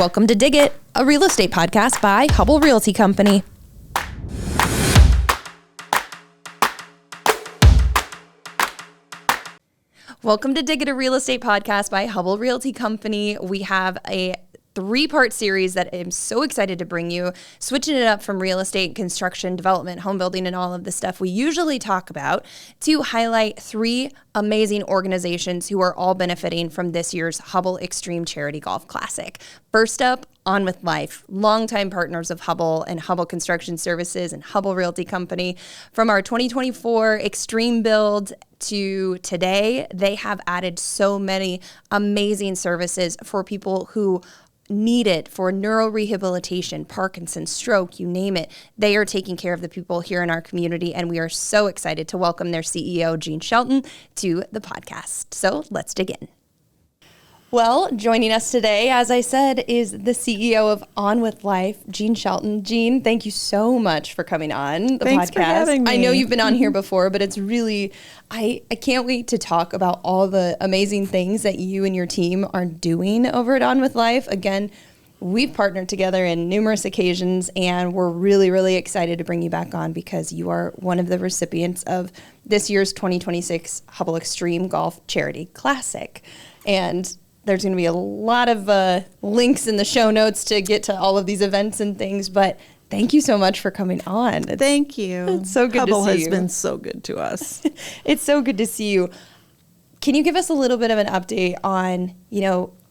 Welcome to Dig It, a real estate podcast by Hubbell Realty Company. Welcome to Dig It, a real estate podcast by Hubbell Realty Company. We have a three-part series that I'm so excited to bring you, switching it up from real estate, construction, development, home building, and all of the stuff we usually talk about to highlight three amazing organizations who are all benefiting from this year's Hubbell Extreme Charity Golf Classic. First up, On With Life, longtime partners of Hubbell and Hubbell Construction Services and Hubbell Realty Company. From our 2024 Extreme Build to today, they have added so many amazing services for people who need it for neuro rehabilitation, Parkinson, stroke, you name it. They are taking care of the people here in our community, and we are so excited to welcome their CEO, Gene Shelton, to the podcast. So let's dig in. Well, joining us today, as I said, is the CEO of On With Life, Gene Shelton. Gene, thank you so much for coming on the Thanks podcast. For having me. I know you've been on here before, but it's really, I can't wait to talk about all the amazing things that you and your team are doing over at On With Life. Again, we've partnered together in numerous occasions, and we're really, really excited to bring you back on because you are one of the recipients of this year's 2026 Hubbell Extreme Golf Charity Classic. And there's going to be a lot of links in the show notes to get to all of these events and things, but thank you so much for coming on. Thank you. It's so good Hubbell to see you. has been so good to us. It's so good to see you. Can you give us a little bit of an update on,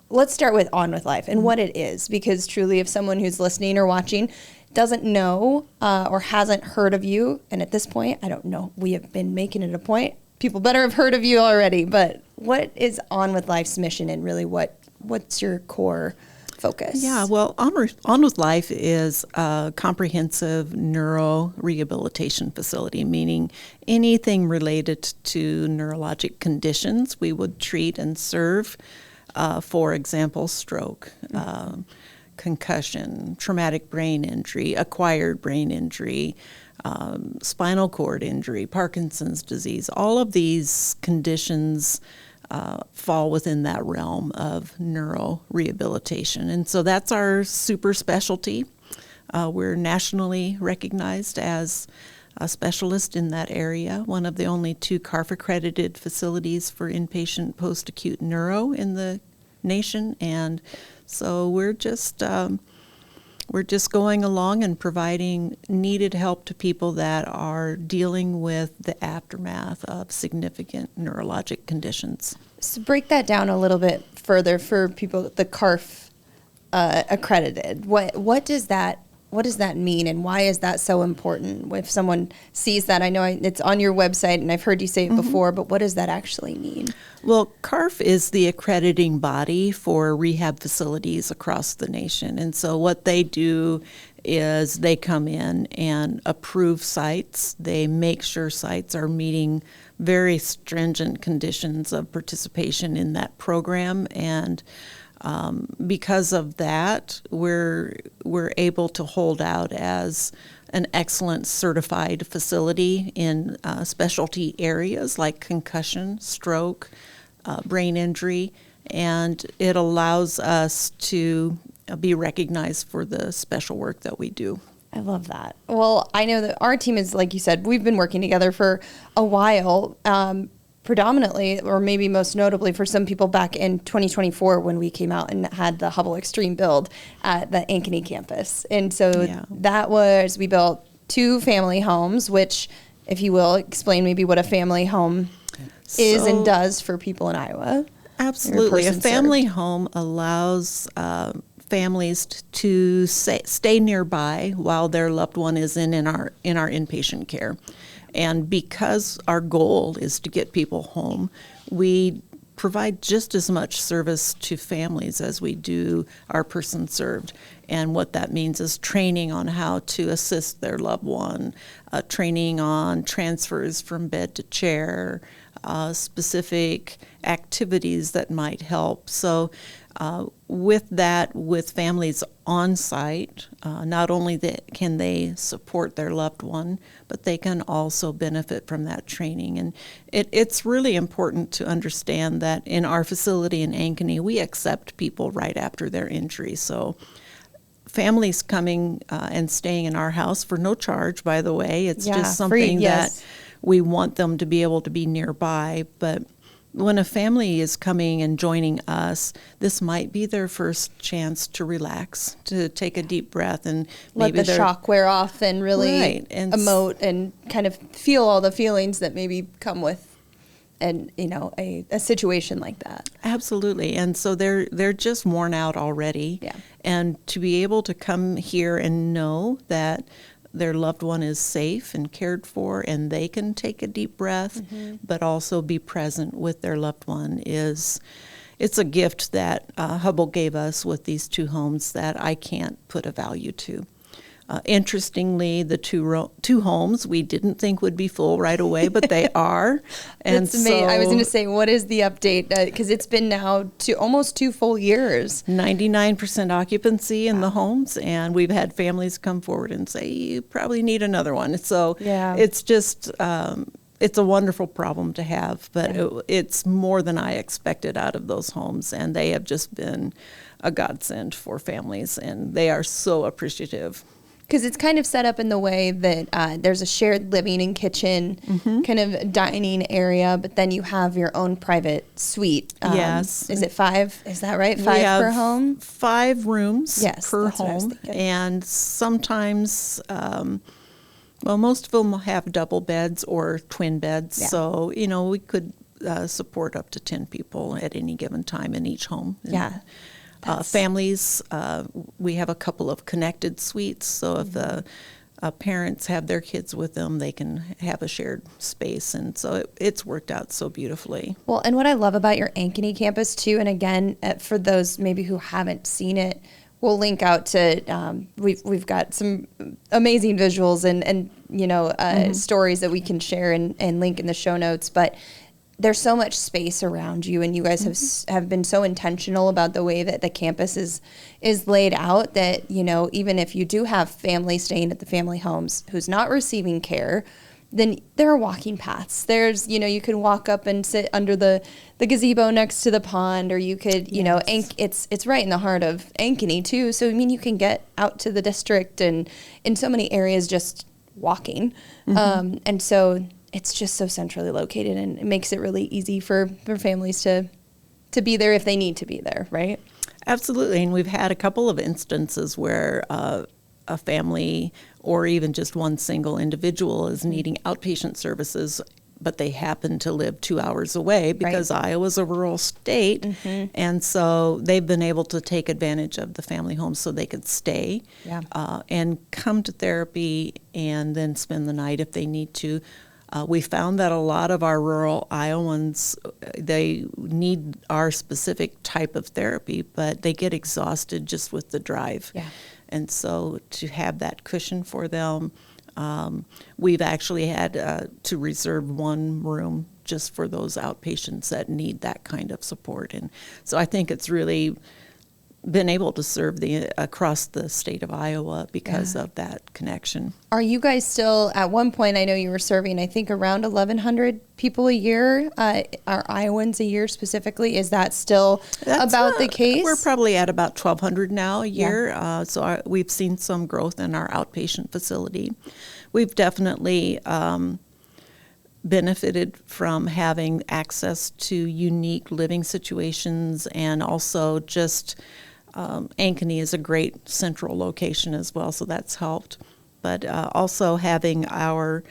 let's start with On With Life and what it is, because truly if someone who's listening or watching doesn't know or hasn't heard of you, and at this point, I don't know, we have been making it a point, people better have heard of you already, but what is On With Life's mission and really what's your core focus? Yeah, well, On With Life is a comprehensive neuro rehabilitation facility, meaning anything related to neurologic conditions we would treat and serve. For example, stroke, concussion, traumatic brain injury, acquired brain injury, spinal cord injury, Parkinson's disease. All of these conditions fall within that realm of neuro rehabilitation. And so that's our super specialty. We're nationally recognized as a specialist in that area, one of the only two CARF accredited facilities for inpatient post-acute neuro in the nation. And so we're just going along and providing needed help to people that are dealing with the aftermath of significant neurologic conditions. So break that down a little bit further for people, the CARF accredited. What does that mean, and why is that so important? If someone sees that, I know it's on your website, and I've heard you say it before, but what does that actually mean? Well, CARF is the accrediting body for rehab facilities across the nation. And so what they do is they come in and approve sites. They make sure sites are meeting very stringent conditions of participation in that program. And because of that, we're able to hold out as an excellent certified facility in specialty areas like concussion, stroke, brain injury, and it allows us to be recognized for the special work that we do. I love that. Well, I know that our team is, like you said, we've been working together for a while, predominantly, or maybe most notably for some people back in 2024 when we came out and had the Hubbell Extreme Build at the Ankeny campus. And so that was, we built 2 family homes, which, if you will, explain maybe what a family home is and does for people in Iowa. Absolutely. A family home allows families to stay nearby while their loved one is in our inpatient care. And because our goal is to get people home, we provide just as much service to families as we do our person served. And what that means is training on how to assist their loved one, training on transfers from bed to chair, specific activities that might help. So With that, with families on site, not only can they support their loved one, but they can also benefit from that training. And it's really important to understand that in our facility in Ankeny, we accept people right after their injury. So families coming and staying in our house for no charge, by the way. It's just something free, yes. that we want them to be able to be nearby. But when a family is coming and joining us, this might be their first chance to relax, to take a deep breath, and let maybe the shock wear off and really right, and emote and kind of feel all the feelings that maybe come with and a situation like that. Absolutely. And so they're just worn out already. Yeah. And to be able to come here and know that their loved one is safe and cared for and they can take a deep breath, but also be present with their loved one it's a gift that Hubbell gave us with these two homes that I can't put a value to. Interestingly, the two homes we didn't think would be full right away, but they are. And That's amazing. I was going to say, what is the update? Because it's been now almost 2 full years. 99% occupancy in the homes, and we've had families come forward and say, you probably need another one. So it's just, it's a wonderful problem to have, but it's more than I expected out of those homes, and they have just been a godsend for families, and they are so appreciative. Because it's kind of set up in the way that there's a shared living and kitchen kind of dining area, but then you have your own private suite. Yes. Is it 5? Is that right? 5 per home? 5 rooms per that's what I was home. thinking. And sometimes, most of them have double beds or twin beds. Yeah. So, we could support up to 10 people at any given time in each home. Yeah. Families, we have a couple of connected suites, so if the parents have their kids with them, they can have a shared space, and so it's worked out so beautifully. Well, and what I love about your Ankeny campus too, and again, for those maybe who haven't seen it, we'll link out to, we've got some amazing visuals and stories that we can share and link in the show notes, but there's so much space around you, and you guys have been so intentional about the way that the campus is laid out that, even if you do have families staying at the family homes who's not receiving care, then there are walking paths. There's, you could walk up and sit under the gazebo next to the pond, or you could, it's right in the heart of Ankeny too. So, you can get out to the district and in so many areas just walking. And so it's just so centrally located, and it makes it really easy for families to be there if they need to be there, right? Absolutely, and we've had a couple of instances where a family or even just one single individual is needing outpatient services, but they happen to live 2 hours away because Iowa's a rural state, and so they've been able to take advantage of the family home so they could stay and come to therapy and then spend the night if they need to. We found that a lot of our rural Iowans, they need our specific type of therapy, but they get exhausted just with the drive. Yeah. And so to have that cushion for them, we've actually had to reserve one room just for those outpatients that need that kind of support. And so I think it's really been able to serve across the state of Iowa because of that connection. Are you guys still, at one point, I know you were serving, I think, around 1,100 people a year, are Iowans a year specifically? Is that still about the case? We're probably at about 1,200 now a year. We've seen some growth in our outpatient facility. We've definitely benefited from having access to unique living situations, and also just Ankeny is a great central location as well, so that's helped. But also having our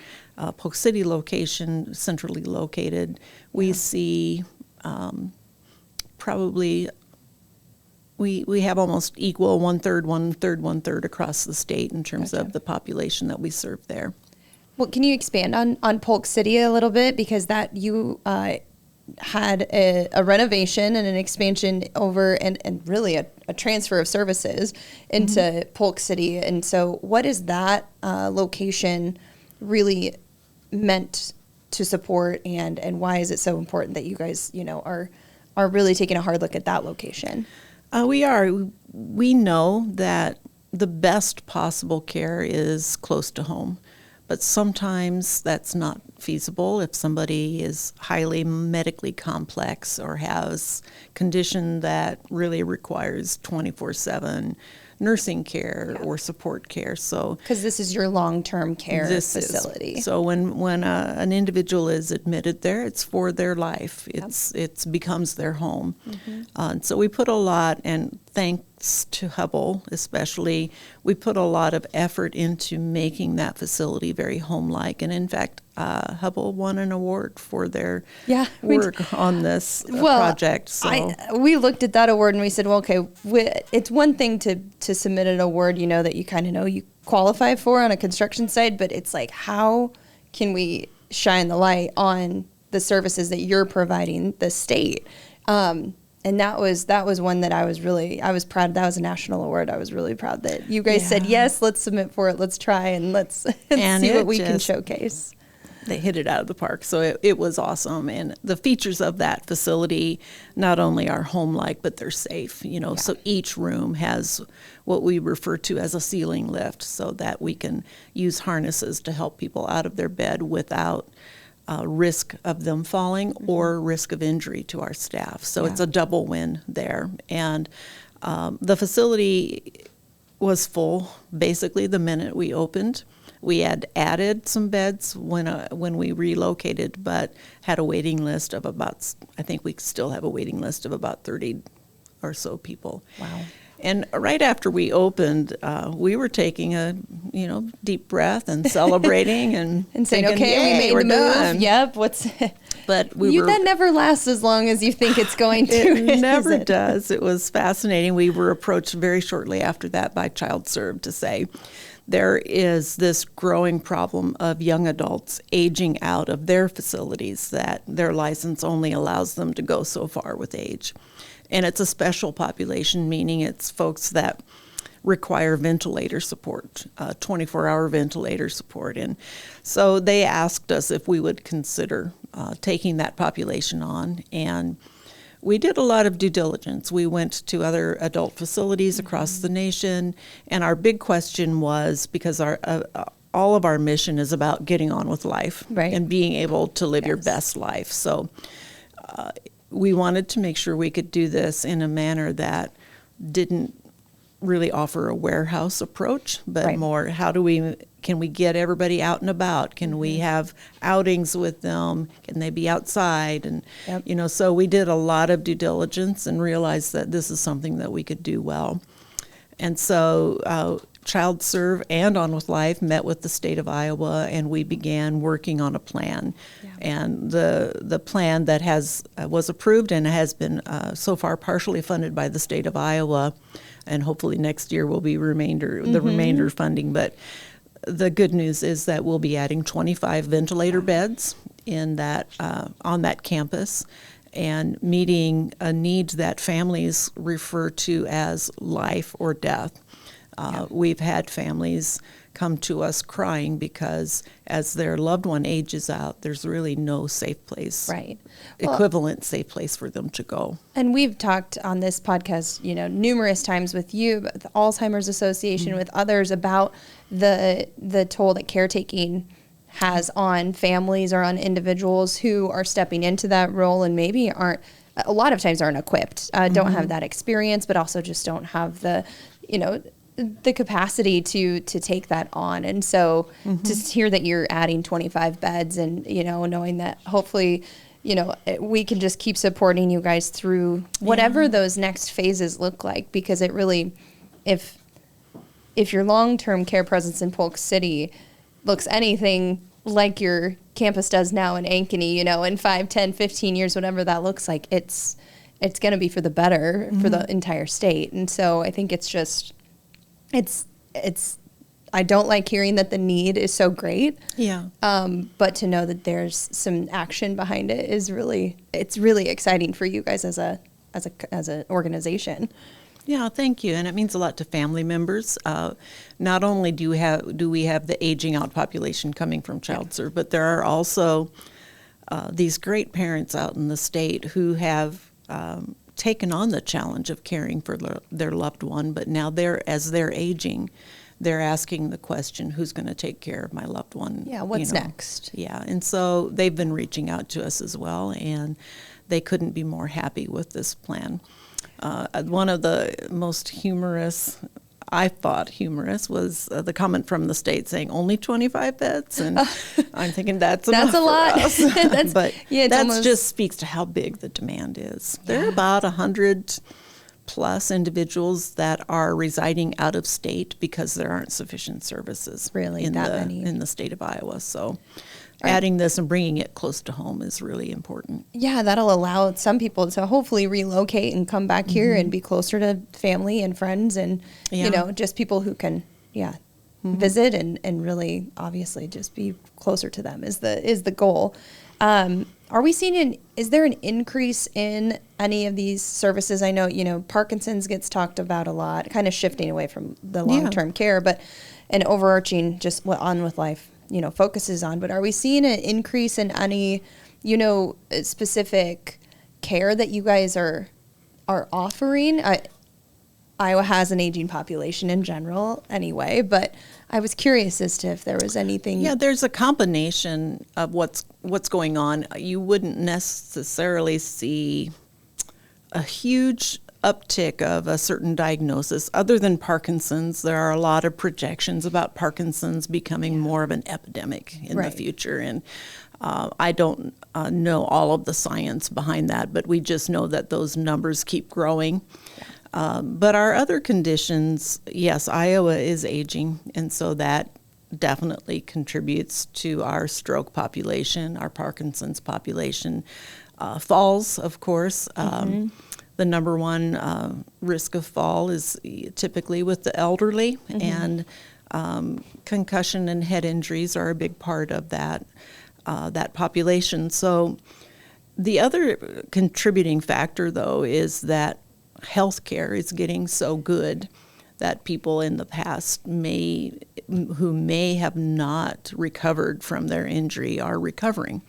Polk City location centrally located, we see probably we have almost equal one-third across the state in terms of the population that we serve there. Well, can you expand on Polk City a little bit? Because that you had a renovation and an expansion over and really a transfer of services into Polk City. And so what is that location really meant to support, and why is it so important that you guys, are really taking a hard look at that location? We are. We know that the best possible care is close to home, but sometimes that's not feasible if somebody is highly medically complex or has condition that really requires 24/7 nursing care or support care. So because this is your long-term care facility. So when an individual is admitted there, it's for their life. It becomes their home. And so we put a lot, and thanks to Hubbell especially, we put a lot of effort into making that facility very home-like. And in fact, Hubbell won an award for their work on this project. So we looked at that award and we said, well, okay, it's one thing to submit an award, that you kind of know you qualify for on a construction site, but it's like, how can we shine the light on the services that you're providing the state? And that was one that I was proud. That was a national award. I was really proud that you guys said, yes, let's submit for it. Let's try and let's see what we can showcase. They hit it out of the park. So it was awesome. And the features of that facility not only are home-like, but they're safe. So each room has what we refer to as a ceiling lift, so that we can use harnesses to help people out of their bed without risk of them falling or risk of injury to our staff. So it's a double win there. And the facility was full basically the minute we opened. We had added some beds when we relocated, but had a waiting list of I think we still have a waiting list of about 30 or so people. Wow. And right after we opened, we were taking a deep breath and celebrating and saying, thinking, okay, we made the move. Done. Yep. But that never lasts as long as you think it's going to. It never does. It was fascinating. We were approached very shortly after that by ChildServe to say, there is this growing problem of young adults aging out of their facilities, that their license only allows them to go so far with age. And it's a special population, meaning it's folks that require ventilator support, 24-hour ventilator support. And so they asked us if we would consider taking that population on. And we did a lot of due diligence. We went to other adult facilities across the nation, and our big question was, because all of our mission is about getting on with life and being able to live your best life. So we wanted to make sure we could do this in a manner that didn't really offer a warehouse approach, but more, can we get everybody out and about? Can we have outings with them? Can they be outside? And, so we did a lot of due diligence and realized that this is something that we could do well. And so ChildServe and On With Life met with the state of Iowa, and we began working on a plan. And the plan that was approved and has been so far partially funded by the state of Iowa, and hopefully next year will be the remainder funding. But the good news is that we'll be adding 25 ventilator beds in that on that campus, and meeting a need that families refer to as life or death. We've had families come to us crying because as their loved one ages out, there's really no safe place, equivalent safe place for them to go. And we've talked on this podcast, numerous times with you, the Alzheimer's Association, with others, about the toll that caretaking has on families or on individuals who are stepping into that role and maybe a lot of times aren't equipped, don't have that experience, but also just don't have the capacity to take that on. And so to hear that you're adding 25 beds and, knowing that hopefully, we can just keep supporting you guys through whatever those next phases look like, because it really, if your long-term care presence in Polk City looks anything like your campus does now in Ankeny, in 5, 10, 15 years, whatever that looks like, it's going to be for the better for the entire state. And so I think it's just, I don't like hearing that the need is so great. But to know that there's some action behind it it's really exciting for you guys as an organization. Yeah, thank you. And it means a lot to family members. Not only do we have the aging out population coming from ChildServe, but there are also these great parents out in the state who have taken on the challenge of caring for their loved one, but now as they're aging, they're asking the question, who's going to take care of my loved one? Yeah, what's next? Yeah, and so they've been reaching out to us as well, and they couldn't be more happy with this plan. One of the most humorous, I thought humorous, was the comment from the state saying only 25 beds, and I'm thinking that's enough a lot. for us. But that just speaks to how big the demand is. There are about 100 plus individuals that are residing out of state because there aren't sufficient services in the state of Iowa. So adding this and bringing it close to home is really important. Yeah, that'll allow some people to hopefully relocate and come back here and be closer to family and friends and, just people who can, visit and really obviously just be closer to them is the goal. Are we seeing is there an increase in any of these services? I know, Parkinson's gets talked about a lot, kind of shifting away from the long-term care, but an overarching just what On With Life, focuses on. But are we seeing an increase in any, specific care that you guys are offering? Iowa has an aging population in general anyway, but I was curious as to if there was anything. Yeah, there's a combination of what's going on. You wouldn't necessarily see a huge uptick of a certain diagnosis. Other than Parkinson's, there are a lot of projections about Parkinson's becoming more of an epidemic in the future. And I don't know all of the science behind that, but we just know that those numbers keep growing. But our other conditions, yes, Iowa is aging, and so that definitely contributes to our stroke population, our Parkinson's population. Falls, of course. The number one risk of fall is typically with the elderly, and concussion and head injuries are a big part of that population. So the other contributing factor, though, is that healthcare is getting so good that people in the past who may have not recovered from their injury are recovering.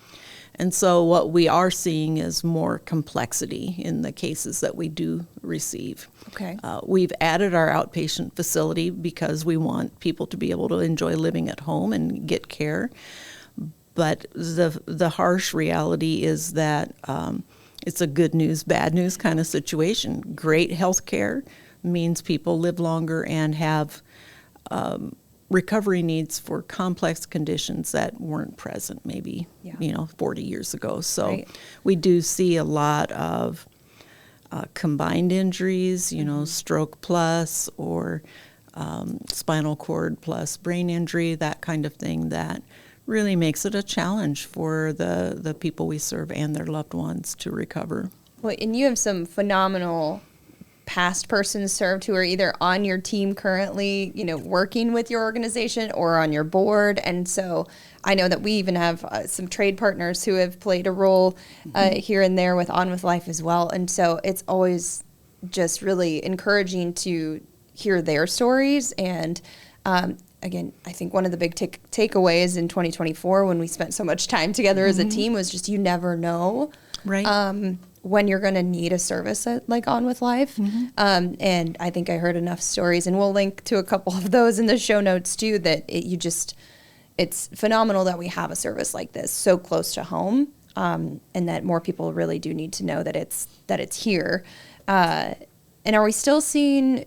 And so what we are seeing is more complexity in the cases that we do receive. Okay. We've added our outpatient facility because we want people to be able to enjoy living at home and get care. But the harsh reality is that it's a good news, bad news kind of situation. Great health care means people live longer and have recovery needs for complex conditions that weren't present maybe 40 years ago. So we do see a lot of combined injuries, stroke plus or spinal cord plus brain injury, that kind of thing that really makes it a challenge for the people we serve and their loved ones to recover. Well, and you have some phenomenal past persons served who are either on your team currently, working with your organization or on your board. And so I know that we even have some trade partners who have played a role here and there with On With Life as well. And so it's always just really encouraging to hear their stories. And again, I think one of the big takeaways in 2024 when we spent so much time together as a team was just you never know when you're going to need a service like On With Life. And I think I heard enough stories, and we'll link to a couple of those in the show notes too, that it's phenomenal that we have a service like this so close to home, and that more people really do need to know that it's here. And are we still seeing,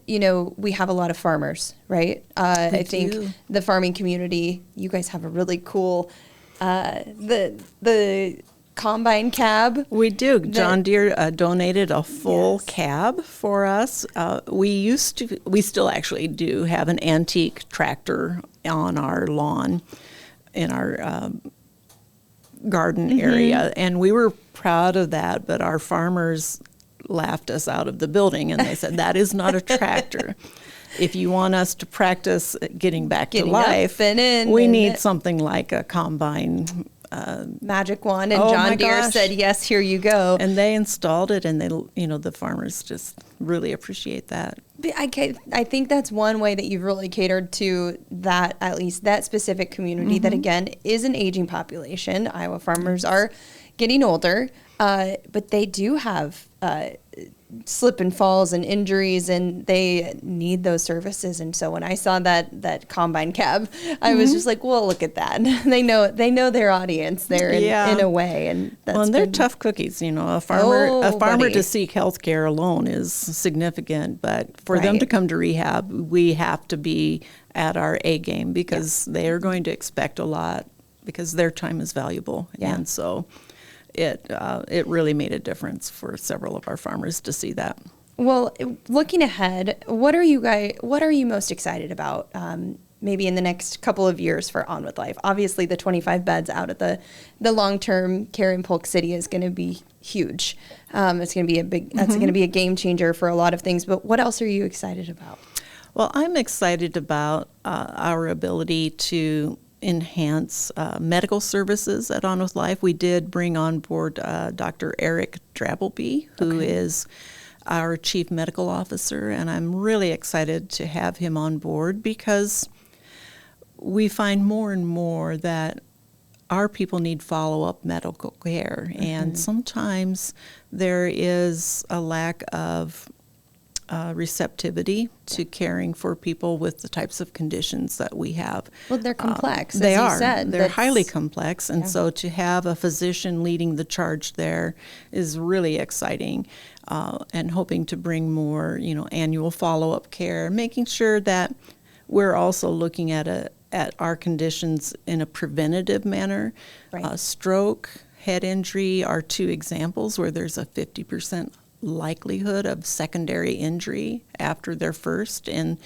we have a lot of farmers, right? I think the farming community, you guys have a really cool, the combine cab. We do. John Deere donated a full cab for us. We still actually do have an antique tractor on our lawn in our garden area, and we were proud of that, but our farmers laughed us out of the building, and they said, that is not a tractor. If you want us to practice getting back to life, we need something like a combine magic wand. And John Deere said, yes, here you go. And they installed it, and the farmers just really appreciate that. I think that's one way that you've really catered to that, at least that specific community that, again, is an aging population. Iowa farmers are getting older. But they do have slip and falls and injuries, and they need those services. And so when I saw that combine cab, I was just like, well, look at that. They know their audience there in a way. And that's well, and they're tough cookies. A farmer to seek health care alone is significant, but for them to come to rehab, we have to be at our A game, because they are going to expect a lot, because their time is valuable. And so it really made a difference for several of our farmers to see that. Well, looking ahead, what are you most excited about maybe in the next couple of years for On With Life? Obviously, the 25 beds out at the long-term care in Polk City is going to be huge. It's going to be that's going to be a game changer for a lot of things. But what else are you excited about? Well, I'm excited about our ability to enhance medical services at On With Life. We did bring on board Dr. Eric Drabbleby, who is our Chief Medical Officer, and I'm really excited to have him on board, because we find more and more that our people need follow-up medical care, and sometimes there is a lack of receptivity to caring for people with the types of conditions that we have. Well, they're complex, they as are. you said. They're highly complex, and so to have a physician leading the charge there is really exciting, and hoping to bring more, annual follow-up care, making sure that we're also looking at our conditions in a preventative manner. Stroke, head injury are two examples where there's a 50% likelihood of secondary injury after their first, and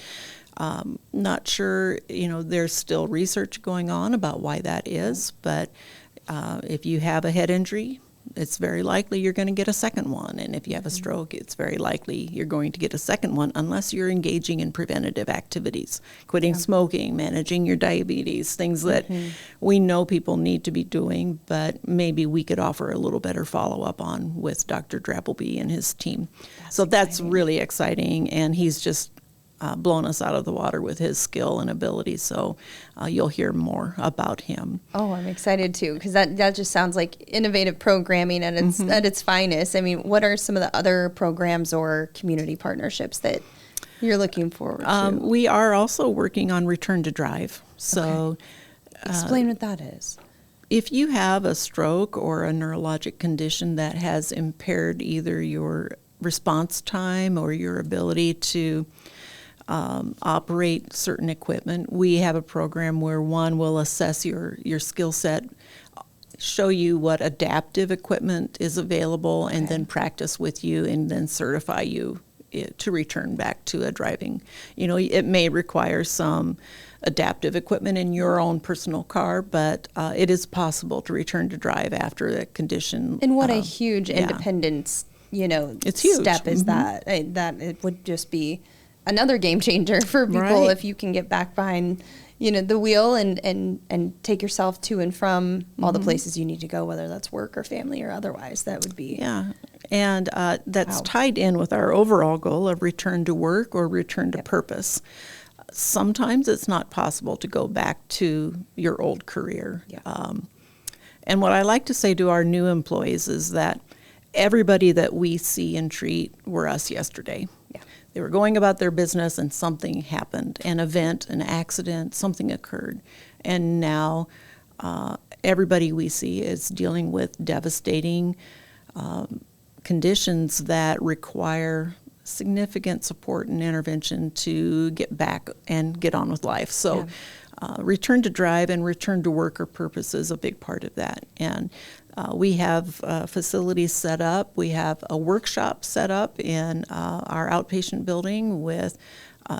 not sure, there's still research going on about why that is, but if you have a head injury, it's very likely you're going to get a second one, and if you have a stroke, it's very likely you're going to get a second one, unless you're engaging in preventative activities, quitting smoking, managing your diabetes, things that we know people need to be doing, but maybe we could offer a little better follow-up on with Dr. Drabbleby and his team. That's really exciting, and he's just blown us out of the water with his skill and ability, so you'll hear more about him. Oh, I'm excited too, because that just sounds like innovative programming at its finest. I mean, what are some of the other programs or community partnerships that you're looking forward to? We are also working on Return to Drive. So explain what that is. If you have a stroke or a neurologic condition that has impaired either your response time or your ability to operate certain equipment, we have a program where one will assess your skill set, show you what adaptive equipment is available, and then practice with you, and then certify you to return back to a driving. It may require some adaptive equipment in your own personal car, but it is possible to return to drive after the condition. And what a huge independence, it's huge. Step is that it would just be another game changer for people if you can get back behind, the wheel and take yourself to and from all the places you need to go, whether that's work or family or otherwise. That would be and that's tied in with our overall goal of return to work or return to purpose. Sometimes it's not possible to go back to your old career. And what I like to say to our new employees is that everybody that we see and treat were us yesterday. They were going about their business and something happened, an event, an accident, something occurred. And now everybody we see is dealing with devastating conditions that require significant support and intervention to get back and get on with life. So return to drive and return to work or purpose is a big part of that. And we have facilities set up. We have a workshop set up in our outpatient building with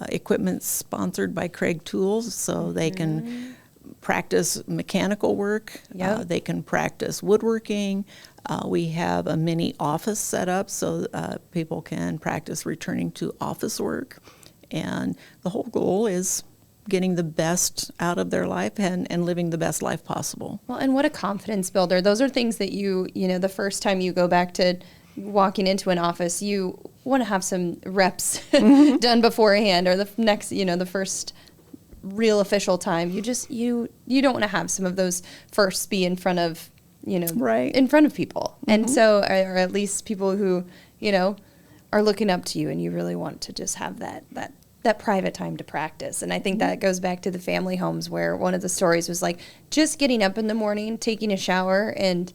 equipment sponsored by Craig Tools, so they can practice mechanical work. They can practice woodworking. We have a mini office set up so people can practice returning to office work. And the whole goal is getting the best out of their life and living the best life possible. Well, and what a confidence builder. Those are things that the first time you go back to walking into an office, you want to have some reps done beforehand, or the next, the first real official time. You don't want to have some of those firsts be in front of Right. in front of people. And so, or at least people who, are looking up to you, and you really want to just have that private time to practice. And I think that goes back to the family homes, where one of the stories was like just getting up in the morning, taking a shower, and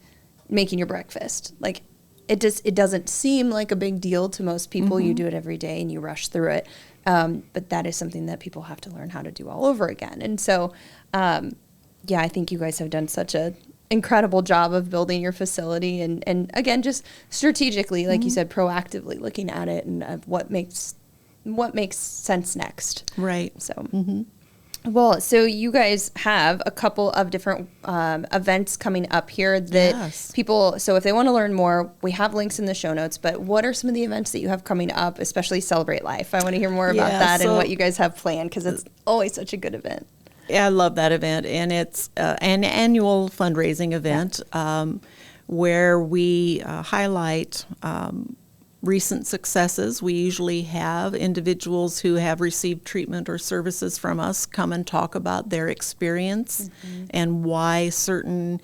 making your breakfast. Like it doesn't seem like a big deal to most people. You do it every day and you rush through it. But that is something that people have to learn how to do all over again. And so, I think you guys have done such a incredible job of building your facility, and again, just strategically, like you said, proactively looking at it and what makes sense next. Right. So, well, so you guys have a couple of different events coming up here that people, so if they want to learn more, we have links in the show notes, but what are some of the events that you have coming up, especially Celebrate Life? I want to hear more about that and what you guys have planned, because it's always such a good event. Yeah, I love that event, and it's an annual fundraising event where we highlight recent successes. We usually have individuals who have received treatment or services from us come and talk about their experience and why certain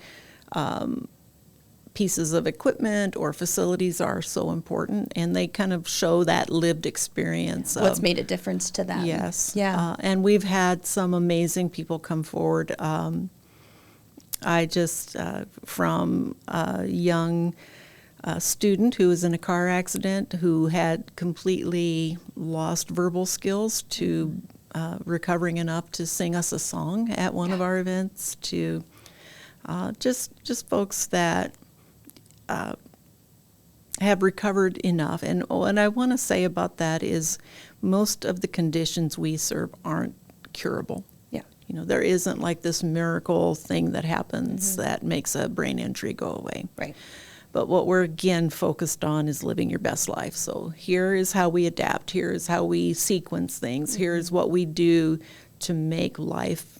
pieces of equipment or facilities are so important, and they kind of show that lived experience. What's made a difference to them. Yes. Yeah. And we've had some amazing people come forward. I just, from a young student who was in a car accident who had completely lost verbal skills to recovering enough to sing us a song at one of our events, to just folks that have recovered enough. And what I want to say about that is most of the conditions we serve aren't curable. Yeah. There isn't like this miracle thing that happens that makes a brain injury go away. Right. But what we're, again, focused on is living your best life. So here is how we adapt. Here is how we sequence things. Here is what we do to make life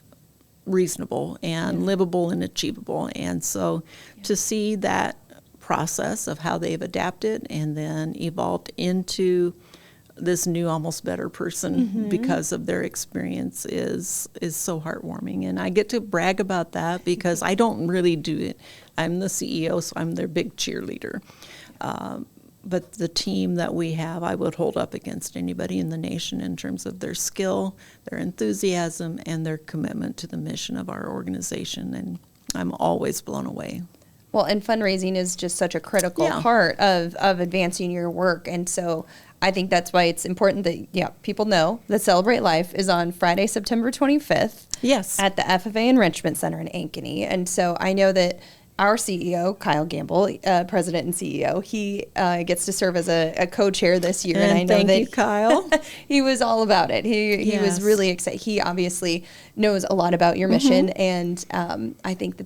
reasonable and livable and achievable. And so to see that process of how they've adapted and then evolved into this new, almost better person because of their experience is so heartwarming. And I get to brag about that because I don't really do it. I'm the CEO, so I'm their big cheerleader. But the team that we have, I would hold up against anybody in the nation in terms of their skill, their enthusiasm, and their commitment to the mission of our organization. And I'm always blown away. Well, and fundraising is just such a critical part of advancing your work. And so I think that's why it's important that, people know that Celebrate Life is on Friday, September 25th. Yes. At the FFA Enrichment Center in Ankeny. And so I know that our CEO, Kyle Gamble, president and CEO, he gets to serve as a co-chair this year. And I know thank you, Kyle. He was all about it. He was really excited. He obviously knows a lot about your mission. And I think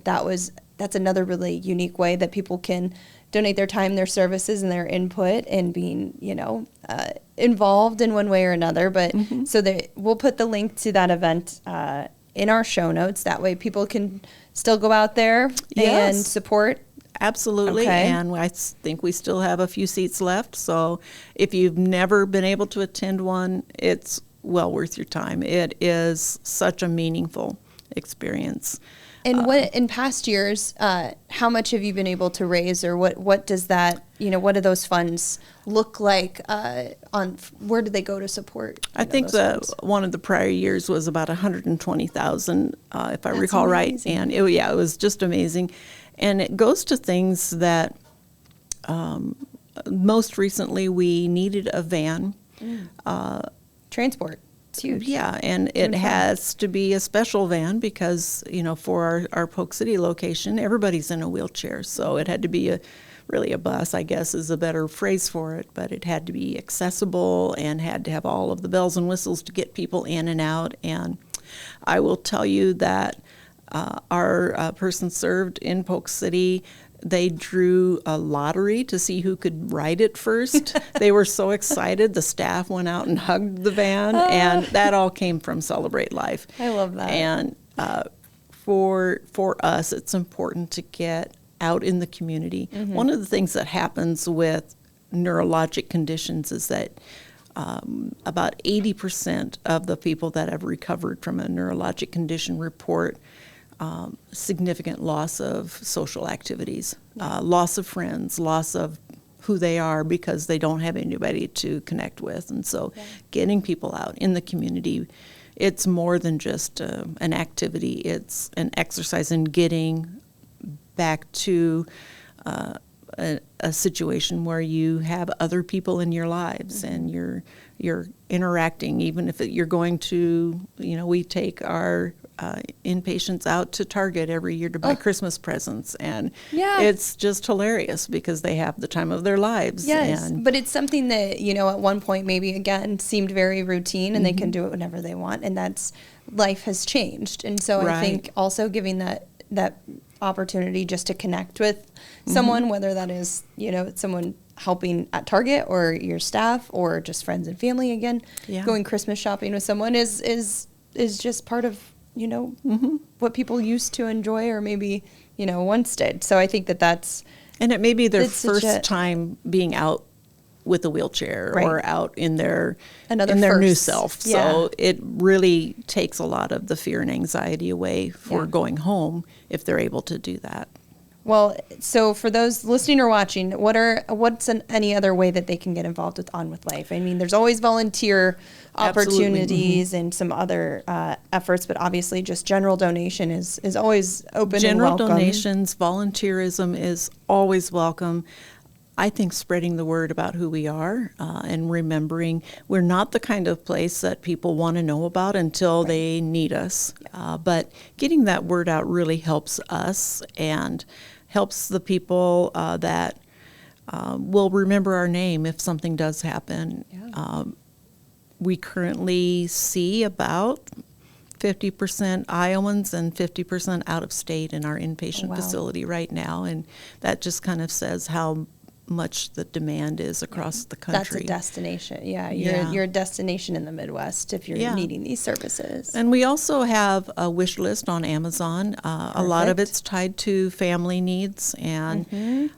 that's another really unique way that people can donate their time, their services, and their input, and being, involved in one way or another. But so that we'll put the link to that event in our show notes. That way people can still go out there and support. Absolutely. Okay. And I think we still have a few seats left. So if you've never been able to attend one, it's well worth your time. It is such a meaningful experience. And what in past years, how much have you been able to raise, or what does that, what do those funds look like? Where do they go to support? I think one of the prior years was about $120,000, if I recall right, and it was just amazing, and it goes to things that most recently we needed a van, transport. It's huge. Yeah, and it has to be a special van because, for our Polk City location, everybody's in a wheelchair. So it had to be really a bus, I guess is a better phrase for it, but it had to be accessible and had to have all of the bells and whistles to get people in and out. And I will tell you that our person served in Polk City, they drew a lottery to see who could ride it first. They were so excited. The staff went out and hugged the van, and that all came from Celebrate Life. I love that. And for us, it's important to get out in the community. One of the things that happens with neurologic conditions is that about 80% of the people that have recovered from a neurologic condition report significant loss of social activities, loss of friends, loss of who they are because they don't have anybody to connect with. And so getting people out in the community, it's more than just an activity. It's an exercise in getting back to a situation where you have other people in your lives and you're interacting, even if you're going to, we take our inpatients out to Target every year to buy Christmas presents, and it's just hilarious because they have the time of their lives. Yes, but it's something that, at one point maybe, again, seemed very routine, and they can do it whenever they want, and life has changed. And so I think also giving that opportunity just to connect with someone, whether that is, someone helping at Target or your staff or just friends and family, again, going Christmas shopping with someone is just part of, what people used to enjoy or maybe, once did. So I think that's... And it may be their first time being out with a wheelchair or out in their new self. So it really takes a lot of the fear and anxiety away for going home if they're able to do that. Well, so for those listening or watching, what's any other way that they can get involved with On With Life? I mean, there's always volunteer opportunities and some other efforts, but obviously just general donation is always open and welcome. General donations, volunteerism is always welcome. I think spreading the word about who we are and remembering we're not the kind of place that people want to know about until they need us. But getting that word out really helps us and helps the people that will remember our name if something does happen. We currently see about 50% Iowans and 50% out of state in our inpatient facility right now. And that just kind of says how much the demand is across the country. That's a destination. You're a destination in the Midwest if you're needing these services. And we also have a wish list on Amazon. A lot of it's tied to family needs. And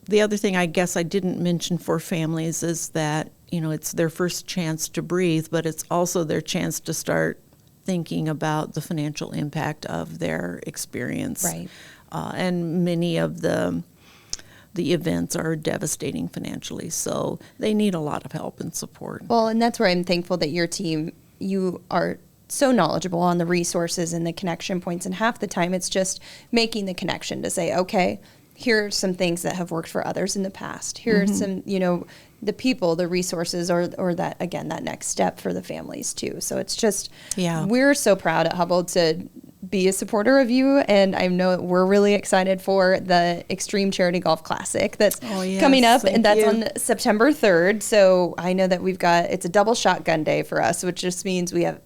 the other thing I guess I didn't mention for families is that, it's their first chance to breathe, but it's also their chance to start thinking about the financial impact of their experience. Right. And many of the events are devastating financially, so they need a lot of help and support. Well, and that's where I'm thankful that your team, you are so knowledgeable on the resources and the connection points, and half the time it's just making the connection to say, okay, here are some things that have worked for others in the past. Here are some, the people, the resources, or that, again, that next step for the families too. So it's just, we're so proud at Hubbell to be a supporter of you, and I know we're really excited for the Extreme Charity Golf Classic that's coming up, and that's on September 3rd. So I know that it's a double shotgun day for us, which just means we have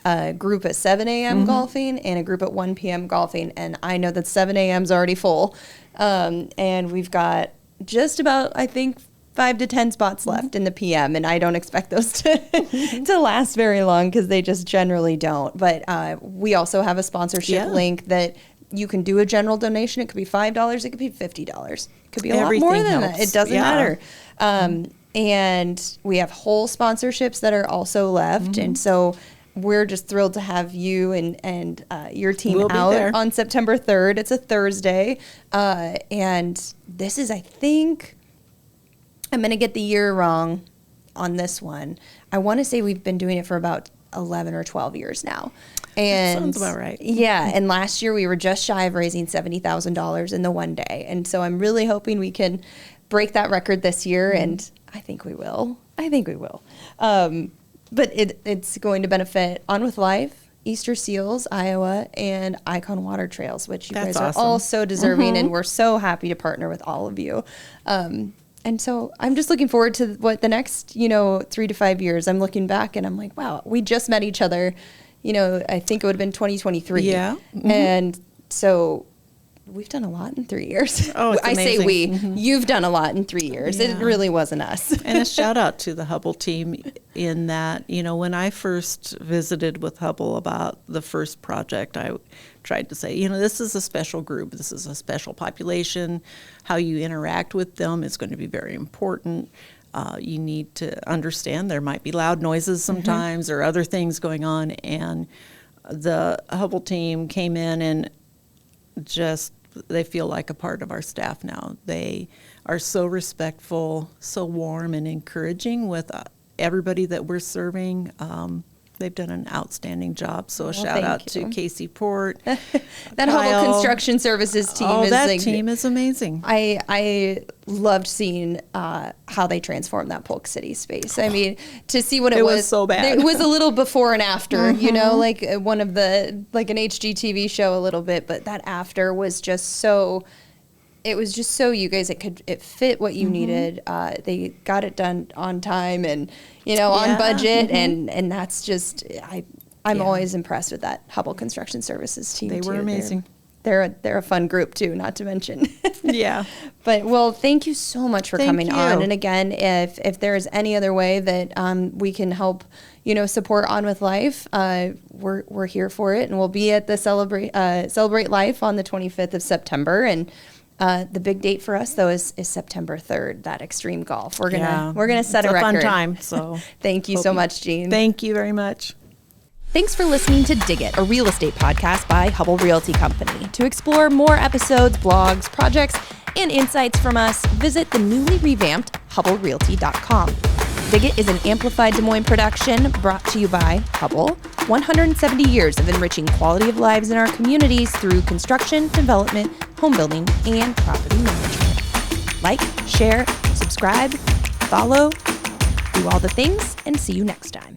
a group at 7 a.m. golfing and a group at 1 p.m. golfing, and I know that 7 a.m. is already full, and we've got just about, I think, 5 to 10 spots left in the PM, and I don't expect those to last very long because they just generally don't. But we also have a sponsorship link that you can do a general donation. It could be $5, it could be $50, it could be a lot more than that. It doesn't matter. And we have whole sponsorships that are also left, and so we're just thrilled to have you and your team out on September 3rd. It's a Thursday, and this is, I think, I'm going to get the year wrong on this one. I want to say we've been doing it for about 11 or 12 years now. And that sounds about right. Yeah, and last year we were just shy of raising $70,000 in the one day. And so I'm really hoping we can break that record this year, and I think we will. But it's going to benefit On With Life, Easter Seals, Iowa, and Icon Water Trails, which you guys are all so deserving, and we're so happy to partner with all of you. And so I'm just looking forward to what the next, 3 to 5 years. I'm looking back and I'm like, wow, we just met each other, I think it would have been 2023. Yeah. And so we've done a lot in 3 years. Oh, it's amazing. I say we. You've done a lot in 3 years. Yeah. It really wasn't us. And a shout out to the Hubbell team in that, when I first visited with Hubbell about the first project, I tried to say, this is a special group. This is a special population. How you interact with them is going to be very important. You need to understand there might be loud noises sometimes or other things going on. And the Hubbell team came in and just, they feel like a part of our staff now. They are so respectful, so warm and encouraging with everybody that we're serving. They've done an outstanding job. So a shout out to Casey Port. That Hubbell Construction Services team is that team is amazing. I loved seeing how they transformed that Polk City space. I mean, to see what it was so bad. It was a little before and after, you know, like one of the, like an HGTV show a little bit, but that after was just so, it was just so you guys, it fit what you needed. They got it done on time and, you know, on budget. And that's just, I'm always impressed with that Hubbell Construction Services team. They were amazing. They're a fun group too, not to mention. Yeah. But well, thank you so much for coming on. And again, if there's any other way that we can help, you know, support On With Life, we're here for it, and we'll be at the Celebrate Life on the 25th of September. And the big date for us though is September 3rd. That extreme golf. We're gonna set a record. Fun time. So thank you so much, Jean. Thank you very much. Thanks for listening to Dig It, a real estate podcast by Hubbell Realty Company. To explore more episodes, blogs, projects, and insights from us, visit the newly revamped HubbellRealty.com. Dig It is an amplified Des Moines production brought to you by Hubbell. 170 years of enriching quality of lives in our communities through construction, development, home building, and property management. Like, share, subscribe, follow, do all the things, and see you next time.